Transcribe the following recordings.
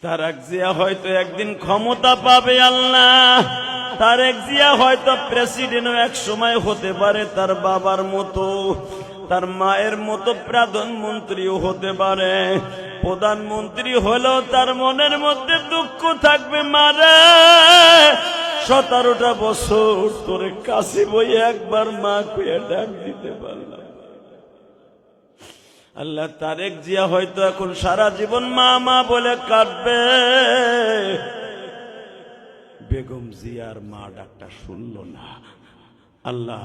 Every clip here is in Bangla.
তারেক জিয়া হয়তো একদিন ক্ষমতা পাবে আল্লাহ। তারেক জিয়া হয়তো প্রেসিডেন্টও এক সময় হতে পারে, তার বাবার মতো, তার মায়ের মতো প্রধানমন্ত্রীও হতে পারে। প্রধানমন্ত্রী হলেও তার মনের মধ্যে দুঃখ থাকবে, মারে 17টা বছর তোর কাছে বই একবার মা কইয়া ডাক দিতে পারলাম। আল্লাহ, তারেক জিয়া হয়তো এখন সারা জীবন মা মা বলে কাটবে। বেগম জিয়ার মা ডাকটা শুনল না। আল্লাহ,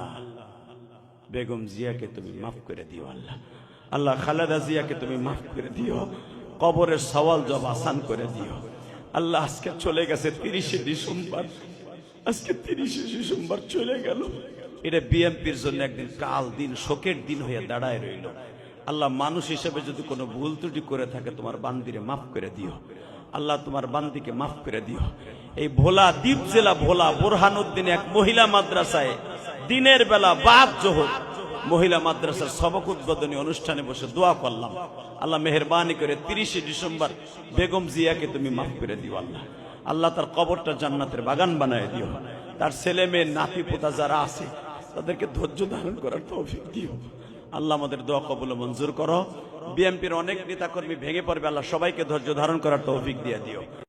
বেগম জিয়াকে তুমি মাফ করে দিও আল্লাহ। আল্লাহ, খালেদা জিয়াকে তুমি মাফ করে দিও, কবরের সওয়াল জব আসান করে দিও আল্লাহ। আজকে চলে গেছে 30শে ডিসেম্বর, আজকে 30শে ডিসেম্বর চলে গেল। এটা বিএনপির জন্য একদিন কাল দিন, শোকের দিন হয়ে দাঁড়ায় রইল। আল্লাহ, মানুষ হিসেবে যদি কোনো ভুল ত্রুটি করে থাকে তোমার বান্দিরে মাফ করে দিও আল্লাহ, তোমার বান্দিকে মাফ করে দিও। এই ভোলা দ্বীপ জেলা ভোলা বোরহানউদ্দিনে এক মহিলা মাদ্রাসায় দিনের বেলা বাদ জোহর মহিলা মাদ্রাসার সবক উদ্বোধনী অনুষ্ঠানে বসে দোয়া করলাম, আল্লাহ মেহেরবানি করে 30শে ডিসেম্বর বেগম জিয়াকে তুমি মাফ করে দিও আল্লাহ। আল্লাহ, তার কবরটা জান্নাতের বাগান বানায় দিও। তার ছেলে মেয়ে নাতি পোতা যারা আছে তাদেরকে ধৈর্য ধারণ করার তৌফিক দিও আল্লাহ। আমাদের দোয়া কবুল মঞ্জুর করো। বিএনপির অনেক নেতাকর্মী ভেঙে পড়বে আল্লাহ, সবাইকে ধৈর্য ধারণ করার তৌফিক দিয়ে দিও।